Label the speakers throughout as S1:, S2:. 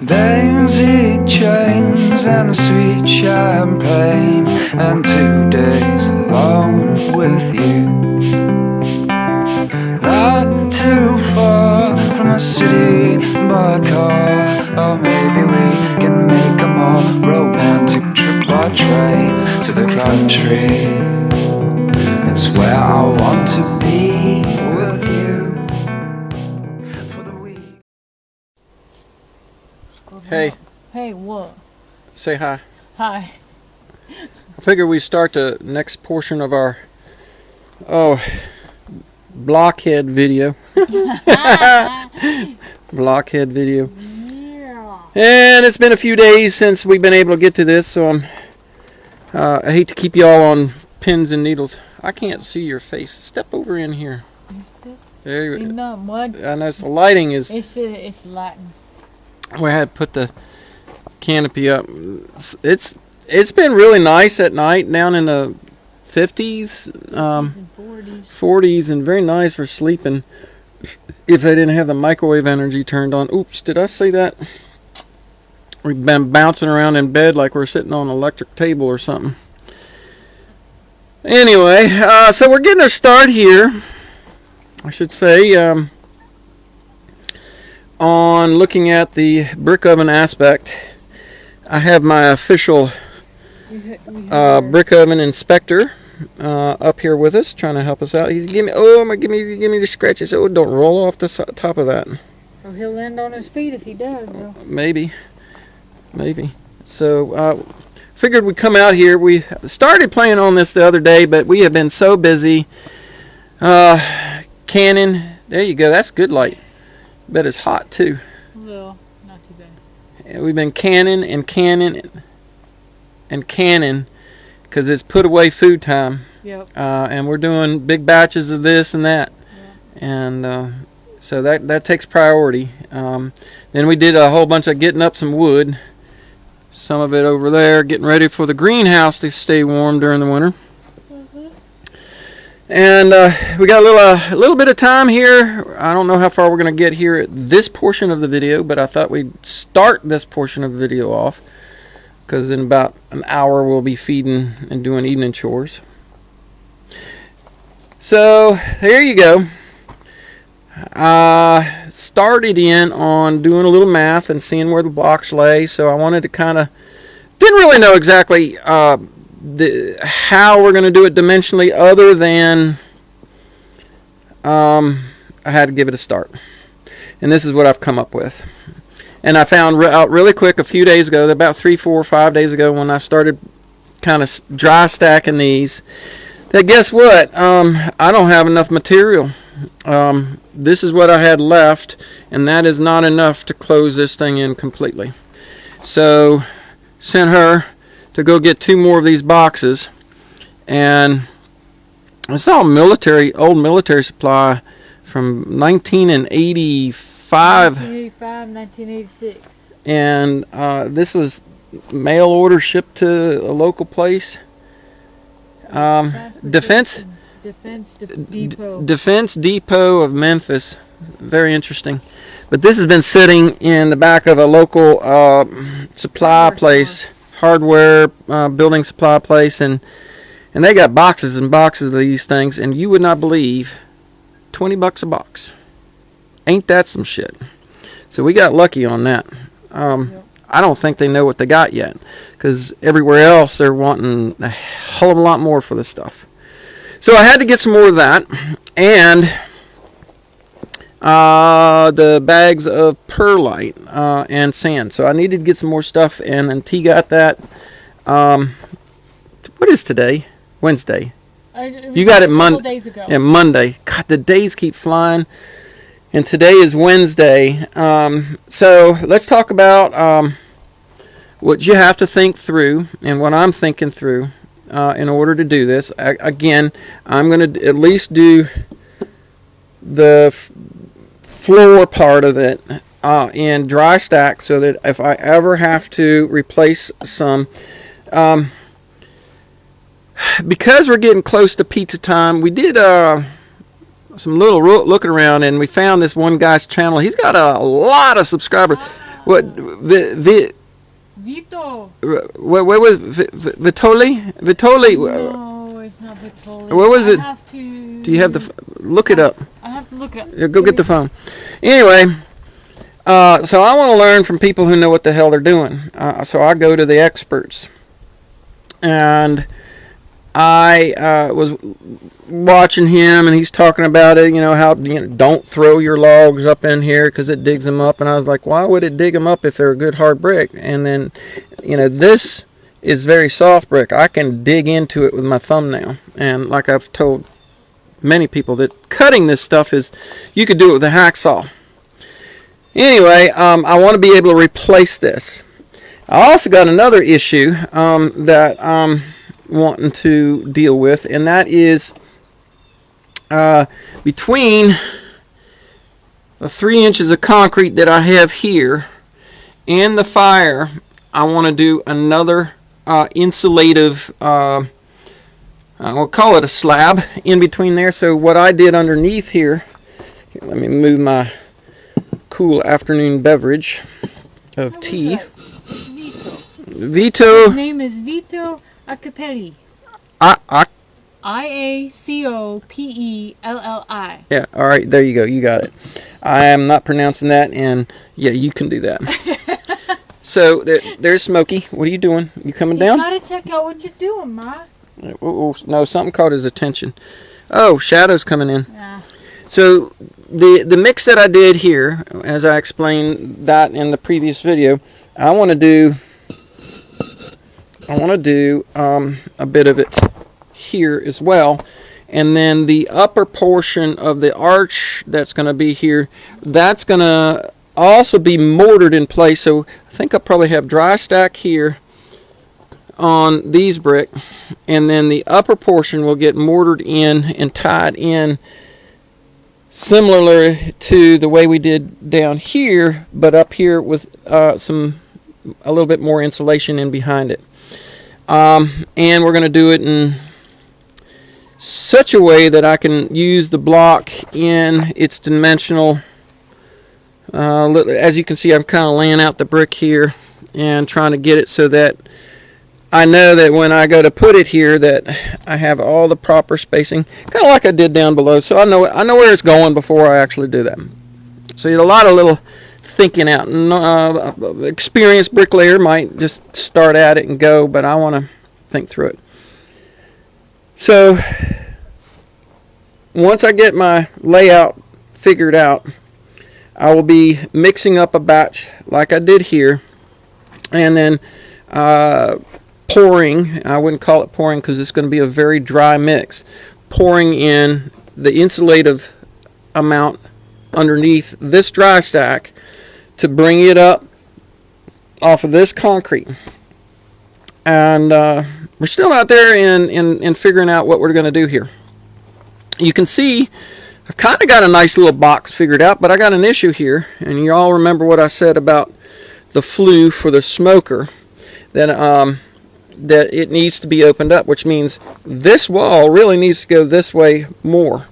S1: daisy chains and sweet champagne, and 2 days alone with you. Not too far from the city by car, or maybe we can make a more romantic trip by train to the country. It's where I want to be with you for the week.
S2: Hey.
S3: Hey, what?
S2: Say hi.
S3: Hi.
S2: I figure we start the next portion of our blockhead video. Blockhead video.
S3: Yeah.
S2: And it's been a few days since we've been able to get to this, so I hate to keep you all on pins and needles. I can't see your face. Step over in here. There you go.
S3: Not mud.
S2: I know the lighting is.
S3: It's lighting.
S2: We had to put the canopy up. It's been really nice at night, down in the 50s,
S3: And
S2: 40s, and very nice for sleeping. If I didn't have the microwave energy turned on. Oops, did I say that? We've been bouncing around in bed like we're sitting on an electric table or something. Anyway, so we're getting our start here, I should say, on looking at the brick oven aspect. I have my official brick oven inspector up here with us, trying to help us out. He's give me the scratches. Oh, don't roll off the top of that.
S3: Well, he'll land on his feet if he does, though.
S2: Maybe. So, figured we'd come out here. We started playing on this the other day, but we have been so busy. Canning. There you go. That's good light. Bet it's hot too.
S3: Well, not too bad.
S2: And we've been canning because it's put away food time.
S3: Yep.
S2: And we're doing big batches of this and that.
S3: Yep.
S2: And so that takes priority. Then we did a whole bunch of getting up some wood. Some of it over there, getting ready for the greenhouse to stay warm during the winter. And we got a little bit of time here. I don't know how far we're going to get here at this portion of the video, but I thought we'd start this portion of the video off, because in about an hour we'll be feeding and doing evening chores. So here you go. Started in on doing a little math and seeing where the blocks lay, so I wanted to didn't really know exactly how we're going to do it dimensionally, other than I had to give it a start. And this is what I've come up with. And I found out really quick a few days ago, about 3, 4, 5 days ago, when I started kind of dry stacking these, that guess what? I don't have enough material. This is what I had left, and that is not enough to close this thing in completely. So sent her to go get 2 more of these boxes, and it's all old military supply from 1985.
S3: 1986.
S2: And this was mail order shipped to a local place. Defense Depot of Memphis. Very interesting. But this has been sitting in the back of a local supply place, hardware building supply place, and they got boxes and boxes of these things, and you would not believe, $20 a box. Ain't that some shit? So we got lucky on that. I don't think they know what they got yet, because everywhere else they're wanting a hell of a lot more for this stuff. So I had to get some more of that, and the bags of perlite and sand. So I needed to get some more stuff, and T got that. What is today? Wednesday. You got it Monday. Yeah, Monday. God, the days keep flying. And today is Wednesday. So let's talk about what you have to think through, and what I'm thinking through in order to do this. Again, I'm going to at least do the floor part of it in dry stack, so that if I ever have to replace some, because we're getting close to pizza time, we did some little looking around, and we found this one guy's channel. He's got a lot of subscribers. What?
S3: Vito.
S2: What was Vitoli? Vitoli?
S3: No, it's not Vitoli.
S2: What was it?
S3: I have to.
S2: Do you have the? Look it up.
S3: I have to look it up.
S2: Yeah, go get the phone. Anyway, so I want to learn from people who know what the hell they're doing. So I go to the experts, and I was watching him, and he's talking about it. You know how don't throw your logs up in here because it digs them up. And I was like, why would it dig them up if they're a good hard brick? And then, this is very soft brick. I can dig into it with my thumbnail, and like I've told many people, that cutting this stuff is, you could do it with a hacksaw. Anyway, I want to be able to replace this. I also got another issue that I'm wanting to deal with, and that is between the 3 inches of concrete that I have here and the fire. I want to do another insulative, we'll call it a slab in between there. So what I did underneath here, let me move my cool afternoon beverage of tea. Vito.
S3: His name is Vito Acapelli. Iacopelli.
S2: Yeah, all right, there you go. You got it. I am not pronouncing that, and yeah, you can do that. So there's Smokey. What are you doing? You coming down?
S3: You gotta check out what you're doing, Ma.
S2: No, something caught his attention. Oh, Shadow's coming in.
S3: Yeah.
S2: So the mix that I did here, as I explained that in the previous video, I want to do a bit of it here as well, and then the upper portion of the arch that's going to be here, that's going to also be mortared in place. So I think I'll probably have dry stack here on these brick, and then the upper portion will get mortared in and tied in similar to the way we did down here, but up here with a little bit more insulation in behind it. And we're going to do it in such a way that I can use the block in its dimensional. As you can see, I'm kind of laying out the brick here and trying to get it so that I know that when I go to put it here that I have all the proper spacing, kind of like I did down below. So I know where it's going before I actually do that. So a lot of little thinking out. Experienced bricklayer might just start at it and go, but I want to think through it. So once I get my layout figured out, I will be mixing up a batch like I did here, and then pouring. I wouldn't call it pouring because it's going to be a very dry mix. Pouring in the insulative amount underneath this dry stack to bring it up off of this concrete. And we're still out there in figuring out what we're going to do here. You can see I've kind of got a nice little box figured out, but I got an issue here, and you all remember what I said about the flue for the smoker, that it needs to be opened up, which means this wall really needs to go this way more,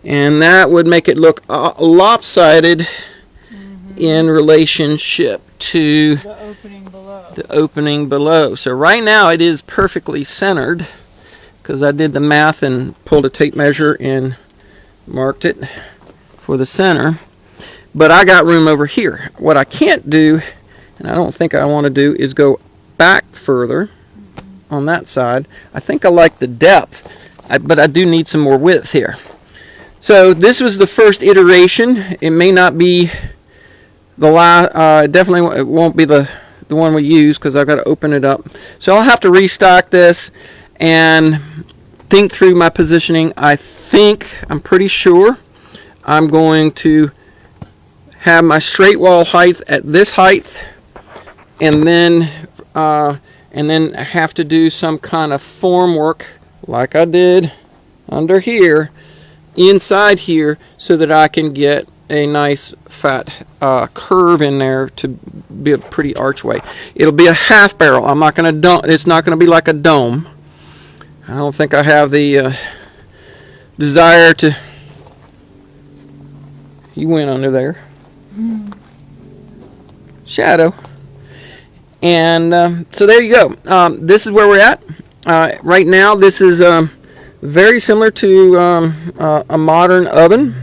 S2: and that would make it look lopsided in relationship to the opening below. So right now it is perfectly centered because I did the math and pulled a tape measure and marked it for the center, but I got room over here. What I can't do, and I don't think I want to do, is go back further on that side. I think I like the depth, but I do need some more width here. So this was the first iteration. It may not be the last, definitely it won't be the one we use because I've got to open it up. So I'll have to restock this and think through my positioning. I'm pretty sure I'm going to have my straight wall height at this height, and then have to do some kind of form work like I did under here, inside here, so that I can get a nice fat curve in there to be a pretty archway. It'll be a half barrel. I'm not going to it's not going to be like a dome. I don't think I have the desire to. He went under there. shadow. And so there you go. This is where we're at. Right now, this is very similar to a modern oven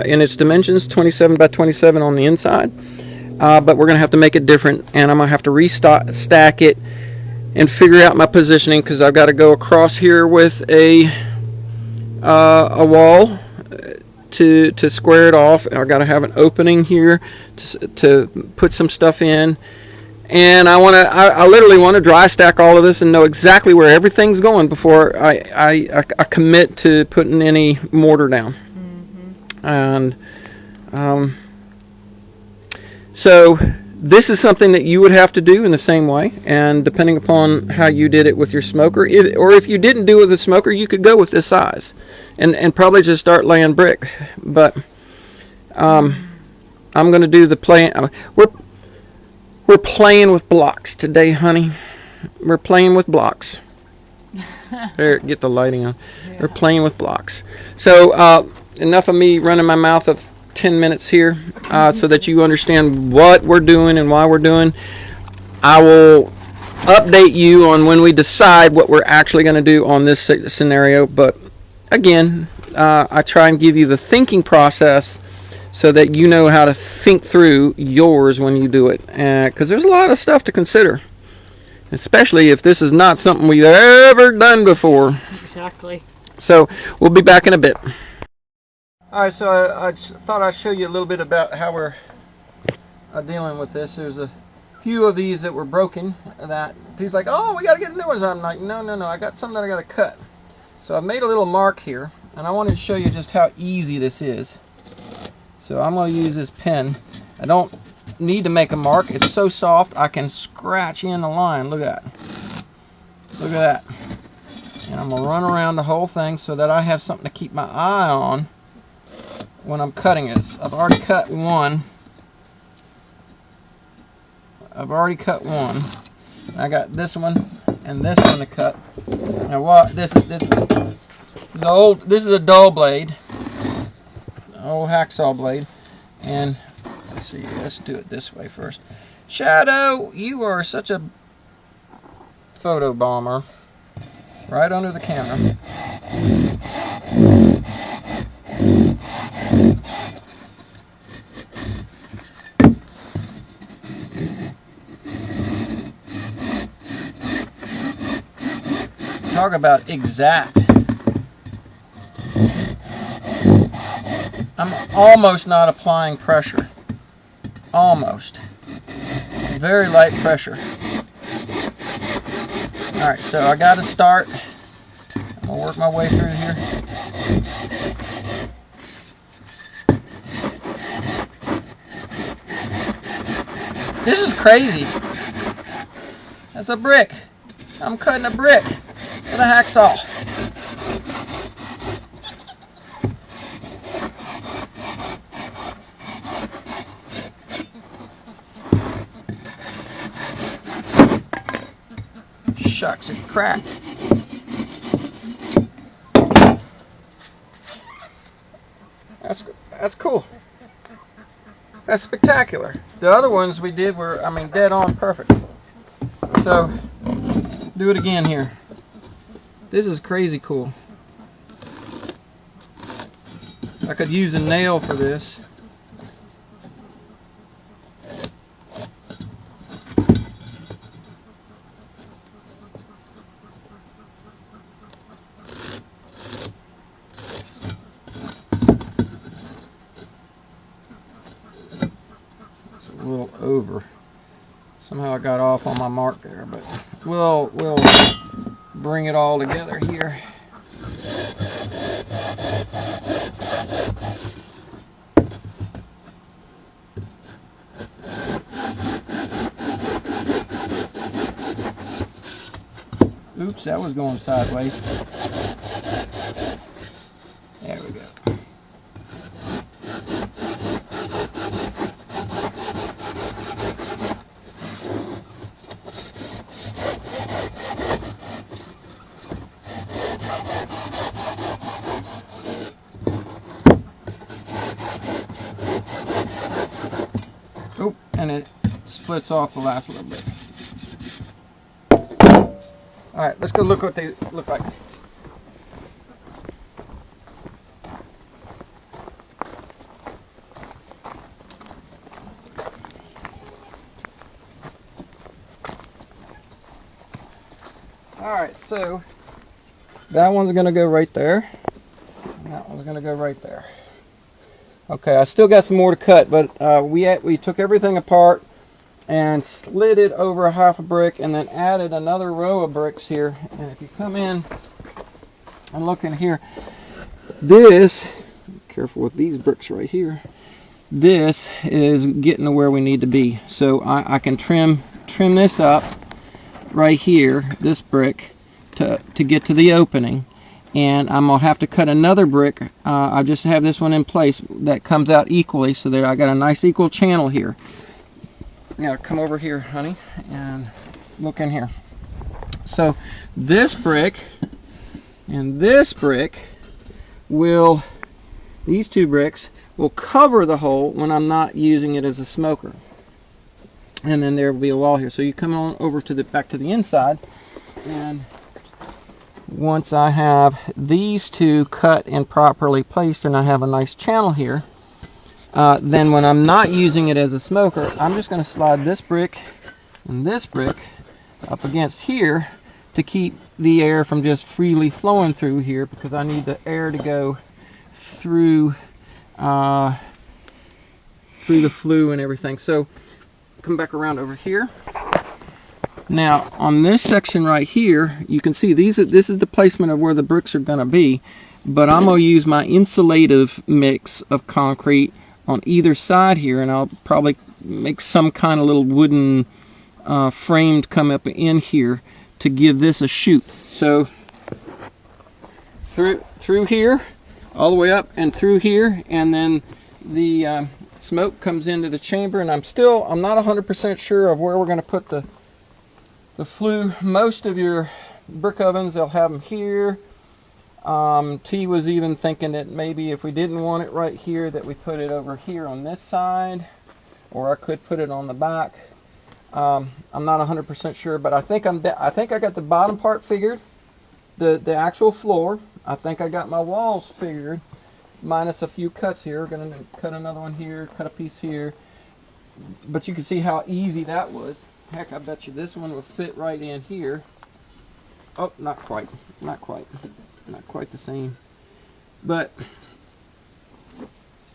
S2: in its dimensions, 27 by 27 on the inside. But we're going to have to make it different, and I'm going to have to stack it and figure out my positioning, because I've got to go across here with a wall to square it off. I've got to have an opening here to put some stuff in. And I literally want to dry stack all of this and know exactly where everything's going before I commit to putting any mortar down. And so this is something that you would have to do in the same way, and depending upon how you did it with your smoker, or if you didn't do it with a smoker, you could go with this size and probably just start laying brick. But I'm going to do the play. We're playing with blocks today, honey. We're playing with blocks. There, get the lighting on. Yeah. We're playing with blocks. So enough of me running my mouth of 10 minutes here, so that you understand what we're doing and why we're doing. I will update you on when we decide what we're actually going to do on this scenario. But again, I try and give you the thinking process so that you know how to think through yours when you do it, because there's a lot of stuff to consider, especially if this is not something we've ever done before.
S3: Exactly.
S2: So we'll be back in a bit. Alright, so I thought I'd show you a little bit about how we're dealing with this. There's a few of these that were broken that he's like, oh, we got to get new ones. I'm like, no, I got some that I got to cut. So I made a little mark here, and I wanted to show you just how easy this is. So I'm going to use this pen. I don't need to make a mark. It's so soft I can scratch in the line. Look at that. Look at that. And I'm going to run around the whole thing so that I have something to keep my eye on when I'm cutting it. I've already cut one. I got this one and this one to cut. Now what? This is a dull blade. Old hacksaw blade. And let's see, let's do it this way first. Shadow, you are such a photo bomber. Right under the camera. Talk about exact. I'm almost not applying pressure. Almost. Very light pressure. Alright, so I got to start. I'm going to work my way through here. This is crazy. That's a brick. I'm cutting a brick with a hacksaw. Shucks, it cracked. That's cool. That's spectacular. The other ones we did were, I mean, dead on perfect. So, do it again here. This is crazy cool. I could use a nail for this. It's a little over. Somehow I got off on my mark there, but we'll bring it all together here. Oops, that was going sideways. There we go. Oh, and it splits off the last little bit. All right, let's go look what they look like. All right, so that one's going to go right there. And that one's going to go right there. Okay, I still got some more to cut, but we took everything apart and slid it over half a brick and then added another row of bricks here. And if you come in and look in here, this, careful with these bricks right here, this is getting to where we need to be. So I can trim this up right here, this brick, to get to the opening. And I'm going to have to cut another brick. I just have this one in place that comes out equally so that I got a nice equal channel here. Now come over here, honey, and look in here. So this brick and this brick will, these two bricks will cover the hole when I'm not using it as a smoker. And then there will be a wall here. So you come on over to the back to the inside, and once I have these two cut and properly placed and I have a nice channel here, then when I'm not using it as a smoker, I'm just going to slide this brick and this brick up against here to keep the air from just freely flowing through here, because I need the air to go through the flue and everything. So come back around over here. Now on this section right here, you can see this is the placement of where the bricks are going to be, but I'm going to use my insulative mix of concrete on either side here, and I'll probably make some kind of little wooden frame to come up in here to give this a shoot. So through here, all the way up and through here, and then the smoke comes into the chamber, and I'm not 100% sure of where we're going to put the flue. Most of your brick ovens, they'll have them here. T was even thinking that maybe if we didn't want it right here, that we put it over here on this side, or I could put it on the back. I'm not 100% sure, but I think I got the bottom part figured, the actual floor. I think I got my walls figured, minus a few cuts here. We're going to cut another one here, cut a piece here. But you can see how easy that was. Heck, I bet you this one will fit right in here. Oh, not quite. Not quite the same. But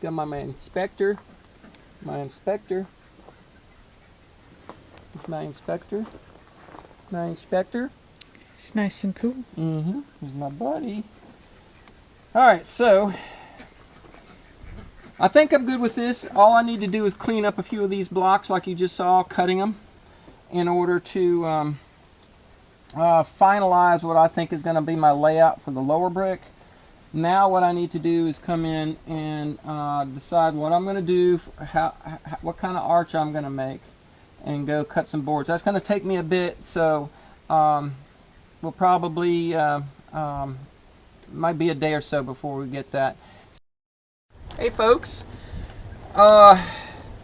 S2: got my inspector. My inspector.
S3: It's nice and cool.
S2: Here's my buddy. Alright, so I think I'm good with this. All I need to do is clean up a few of these blocks like you just saw, cutting them, in order to finalize what I think is going to be my layout for the lower brick. Now what I need to do is come in and decide what I'm going to do, what kind of arch I'm going to make, and go cut some boards. That's going to take me a bit, so we'll probably, might be a day or so before we get that. Hey folks,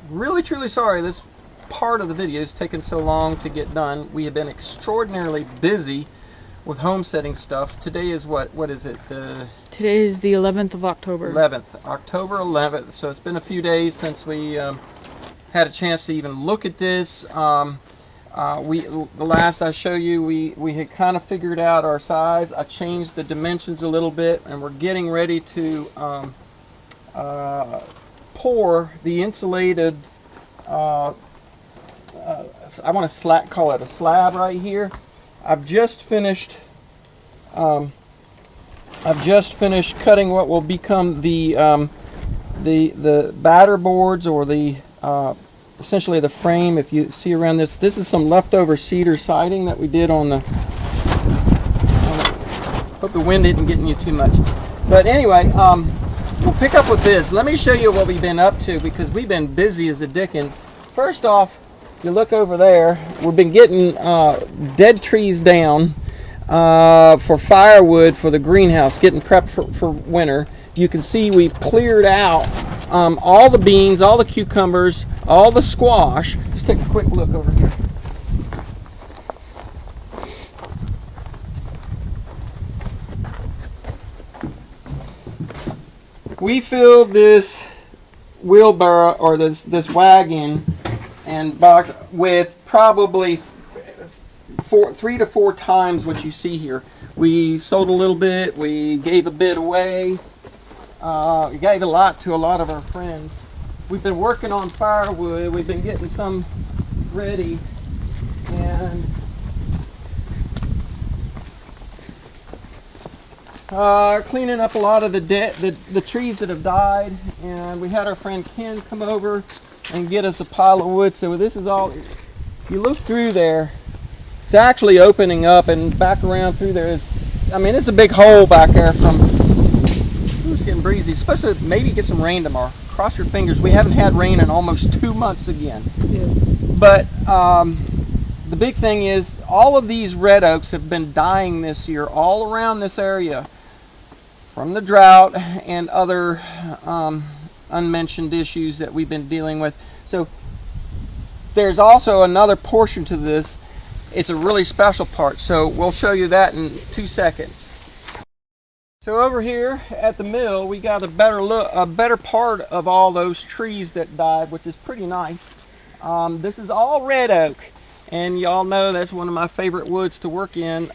S2: really truly sorry this part of the video is taking so long to get done. We have been extraordinarily busy with homesteading stuff. Today is what is it?
S3: Today is the 11th of October.
S2: October 11th. So it's been a few days since we had a chance to even look at this. The last I show you, we had kind of figured out our size. I changed the dimensions a little bit, and we're getting ready to pour the insulated, I want to call it a slab right here. I've just finished cutting what will become the batter boards, or the essentially the frame. If you see around this is some leftover cedar siding that we did on the, hope the wind isn't getting you too much. But anyway, we'll pick up with this. Let me show you what we've been up to, because we've been busy as the dickens. First off, you look over there, we've been getting dead trees down for firewood for the greenhouse, getting prepped for winter. You can see we've cleared out all the beans, all the cucumbers, all the squash. Let's take a quick look over here. We filled this wheelbarrow, or this wagon and box, with probably 3 to 4 times what you see here. We sold a little bit, we gave a bit away, we gave a lot to a lot of our friends. We've been working on firewood, we've been getting some ready, and cleaning up a lot of the trees that have died. And we had our friend Ken come over and get us a pile of wood. So this is all, you look through there, it's actually opening up, and back around through there is, I mean, it's a big hole back there from, it's getting breezy. It's supposed to maybe get some rain tomorrow. Cross your fingers. We haven't had rain in almost 2 months again.
S3: Yeah.
S2: But the big thing is, all of these red oaks have been dying this year all around this area from the drought and other unmentioned issues that we've been dealing with. So there's also another portion to this. It's a really special part, so we'll show you that in 2 seconds. So over here at the mill, we got a better part of all those trees that died, which is pretty nice. This is all red oak, and y'all know that's one of my favorite woods to work in.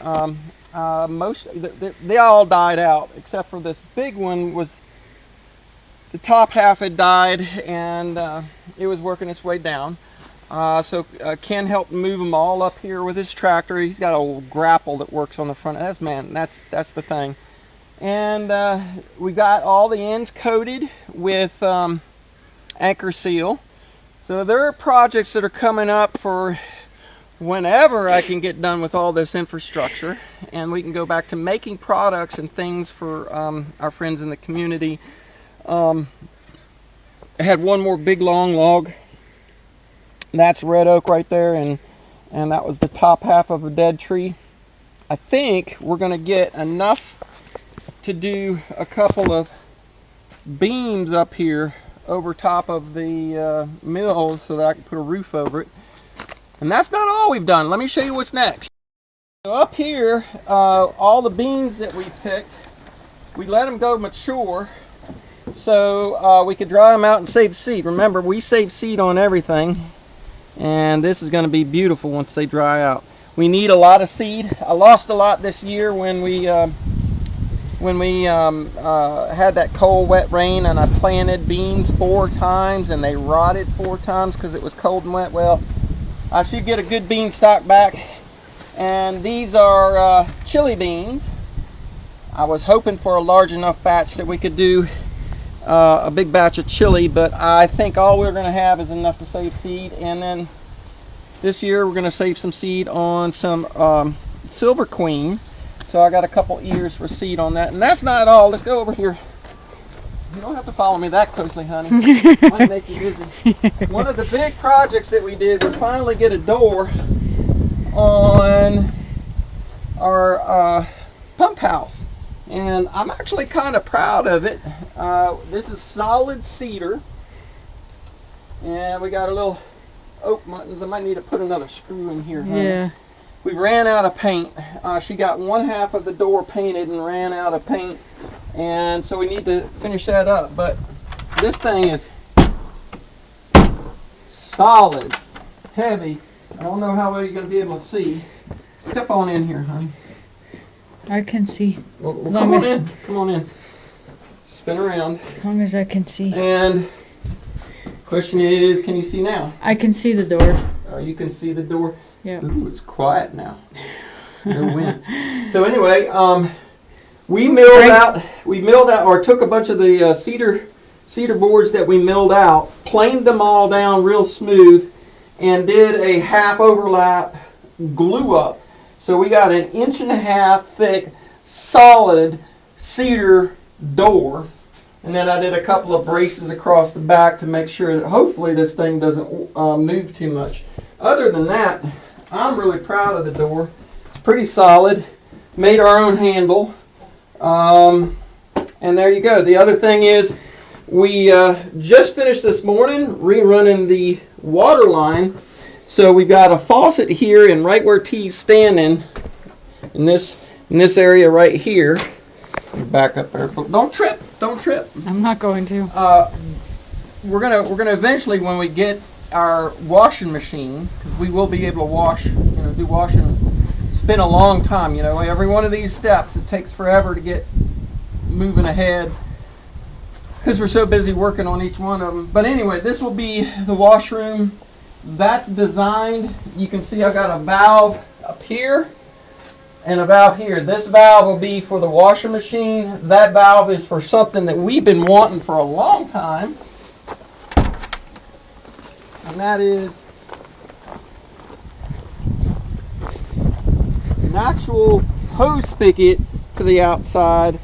S2: They all died out, except for this big one. Was the top half had died, and it was working its way down. So Ken helped move them all up here with his tractor. He's got a grapple that works on the front. That's the thing. And we got all the ends coated with anchor seal. So there are projects that are coming up for whenever I can get done with all this infrastructure, and we can go back to making products and things for our friends in the community. I had one more big long log. That's red oak right there, and that was the top half of a dead tree. I think we're going to get enough to do a couple of beams up here over top of the mill so that I can put a roof over it. And that's not all we've done. Let me show you what's next. So up here, all the beans that we picked, we let them go mature so we could dry them out and save seed. Remember, we save seed on everything, and this is going to be beautiful once they dry out. We need a lot of seed. I lost a lot this year when we had that cold, wet rain, and I planted beans 4 times, and they rotted 4 times because it was cold and wet. Well, I should get a good bean stock back. And these are chili beans. I was hoping for a large enough batch that we could do a big batch of chili, but I think all we're going to have is enough to save seed. And then this year we're going to save some seed on some Silver Queen. So I got a couple ears for seed on that. And that's not all. Let's go over here. You don't have to follow me that closely, honey. Might make you busy. One of the big projects that we did was finally get a door on our pump house. And I'm actually kind of proud of it. This is solid cedar. And we got a little oak muttons. I might need to put another screw in here, honey.
S3: Yeah.
S2: We ran out of paint. She got one half of the door painted and ran out of paint. And so we need to finish that up. But this thing is solid, heavy. I don't know how well you're going to be able to see. Step on in here, honey.
S3: I can see.
S2: Well, come on in. Come on in. Spin around.
S3: As long as I can see.
S2: And question is, can you see now?
S3: I can see the door.
S2: You can see the door.
S3: Yeah.
S2: Ooh, it's quiet now. No wind. So anyway, we milled out, or took a bunch of the cedar boards that we milled out, planed them all down real smooth, and did a half overlap glue up. So we got an 1.5 inch thick, solid cedar door. And then I did a couple of braces across the back to make sure that hopefully this thing doesn't move too much. Other than that, I'm really proud of the door. It's pretty solid. Made our own handle. And there you go. The other thing is, We just finished this morning rerunning the water line. So we've got a faucet here, and right where T's standing, in this area right here. Back up there, but don't trip.
S3: I'm not going to.
S2: We're gonna eventually, when we get our washing machine, we will be able to wash, do washing. It's been a long time, every one of these steps, it takes forever to get moving ahead because we're so busy working on each one of them. But anyway, this will be the washroom. That's designed. You can see I've got a valve up here and a valve here. This valve will be for the washing machine. That valve is for something that we've been wanting for a long time. And that is an actual hose spigot to the outside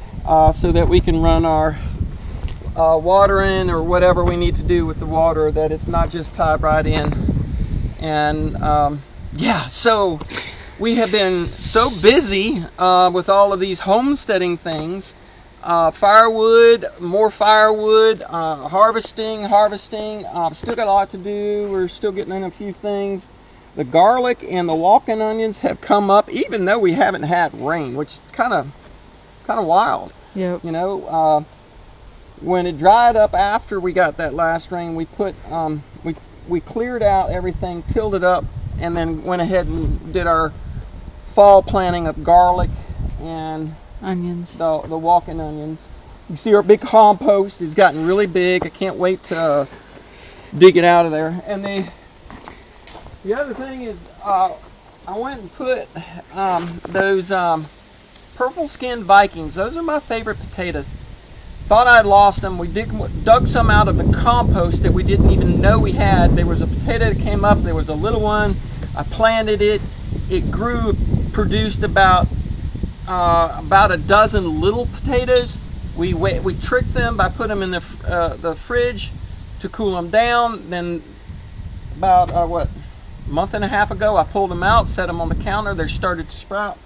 S2: so that we can run our water in, or whatever we need to do with the water, that it's not just tied right in. And so we have been so busy with all of these homesteading things. Firewood, more firewood, harvesting. Still got a lot to do. We're still getting in a few things. The garlic and the walking onions have come up, even though we haven't had rain, which is kind of wild.
S3: Yep.
S2: When it dried up after we got that last rain, we put we cleared out everything, tilled it up, and then went ahead and did our fall planting of garlic and
S3: Onions.
S2: The walking onions. You see our big compost has gotten really big. I can't wait to dig it out of there. And the other thing is, I went and put those purple skinned Vikings. Those are my favorite potatoes. Thought I'd lost them. We dug some out of the compost that we didn't even know we had. There was a potato that came up. There was a little one. I planted it. It grew, produced about a dozen little potatoes. We tricked them by putting them in the fridge to cool them down. Then about a month and a half ago, I pulled them out, set them on the counter. They started to sprout.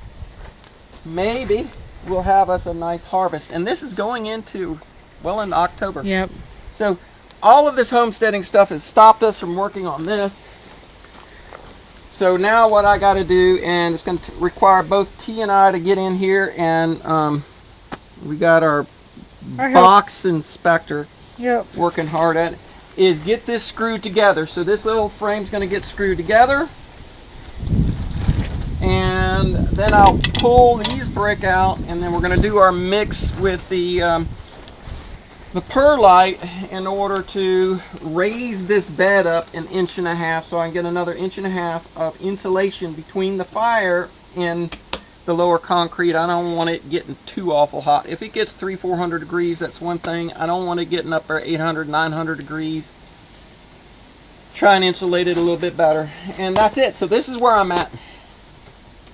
S2: Maybe we'll have us a nice harvest. And this is going into October.
S3: Yep.
S2: So all of this homesteading stuff has stopped us from working on this. So now what I got to do, and it's going to require both T and I to get in here, and we got our box inspector working hard at it, is get this screwed together. So this little frame's going to get screwed together, and then I'll pull these brick out, and then we're going to do our mix with the perlite in order to raise this bed up 1.5 inches so I can get another 1.5 inches of insulation between the fire and the lower concrete. I don't want it getting too awful hot. If it gets 300-400 degrees, that's one thing. I don't want it getting up there 800-900 degrees. Try and insulate it a little bit better. And that's it. So this is where I'm at.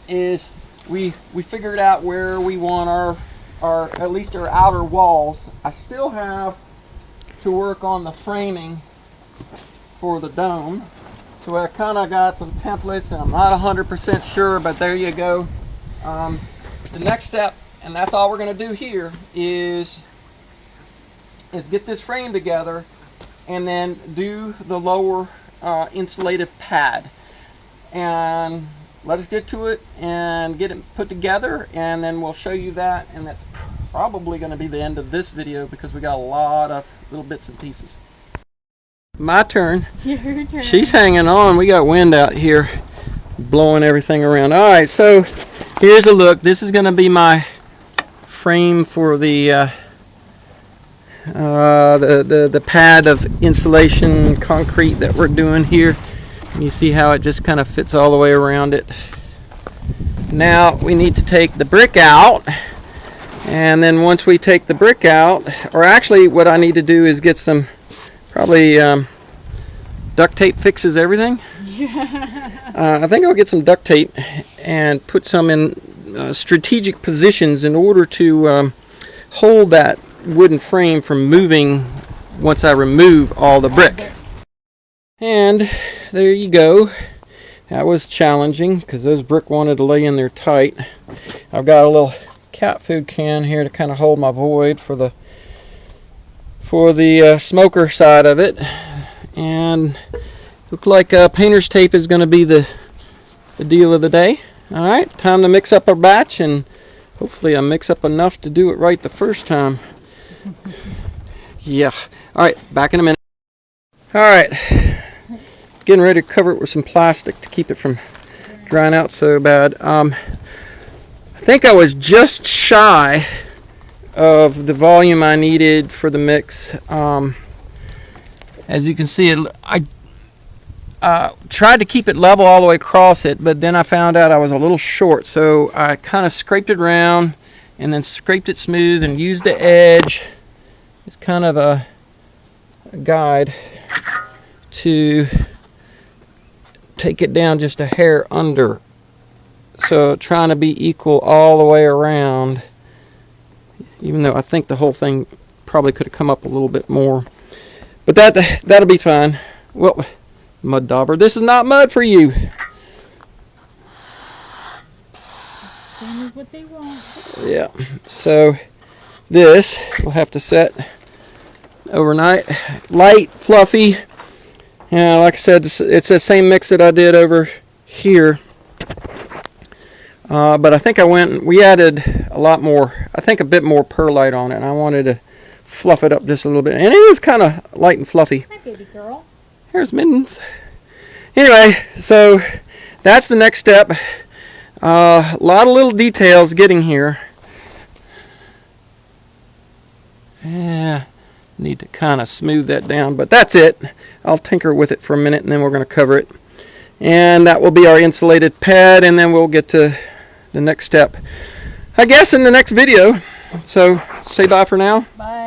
S2: Is we figured out where we want our at least our outer walls. I still have to work on the framing for the dome. So I kind of got some templates, and I'm not 100% sure, but there you go. The next step, and that's all we're going to do here, is get this frame together and then do the lower insulative pad. And let us get to it and get it put together, and then we'll show you that. And that's probably going to be the end of this video because we got a lot of little bits and pieces. My turn.
S3: Your turn.
S2: She's hanging on. We got wind out here blowing everything around. All right, so here's a look. This is going to be my frame for the pad of insulation concrete that we're doing here. You see how it just kind of fits all the way around it. Now we need to take the brick out, and then once we take the brick out, or actually what I need to do is get some, probably duct tape fixes everything. Yeah. I think I'll get some duct tape and put some in strategic positions in order to hold that wooden frame from moving once I remove all the brick. And there you go. That was challenging because those brick wanted to lay in there tight. I've got a little cat food can here to kind of hold my void for the for the smoker side of it. And look like painter's tape is going to be the deal of the day. All right, time to mix up our batch, and hopefully I mix up enough to do it right the first time. Yeah. All right, back in a minute. All right, getting ready to cover it with some plastic to keep it from drying out so bad. I think I was just shy of the volume I needed for the mix. As you can see, I tried to keep it level all the way across it, but then I found out I was a little short, so I kind of scraped it around and then scraped it smooth and used the edge. It's kind of a guide to take it down just a hair under. So trying to be equal all the way around, even though I think the whole thing probably could have come up a little bit more. But that'll be fine. Well, mud dauber, this is not mud for you.
S3: Same as what they want.
S2: Yeah, so this will have to set overnight. Light, fluffy. Yeah, like I said, it's the same mix that I did over here. But I think we added a lot more, I think a bit more perlite on it, and I wanted to fluff it up just a little bit. And it is kind of light and fluffy.
S3: Hi, baby girl.
S2: Here's Mittens. Anyway, so that's the next step. A lot of little details getting here. Yeah, need to kind of smooth that down, but that's it. I'll tinker with it for a minute, and then we're going to cover it. And that will be our insulated pad, and then we'll get to the next step, I guess, in the next video. So say bye for now.
S3: Bye.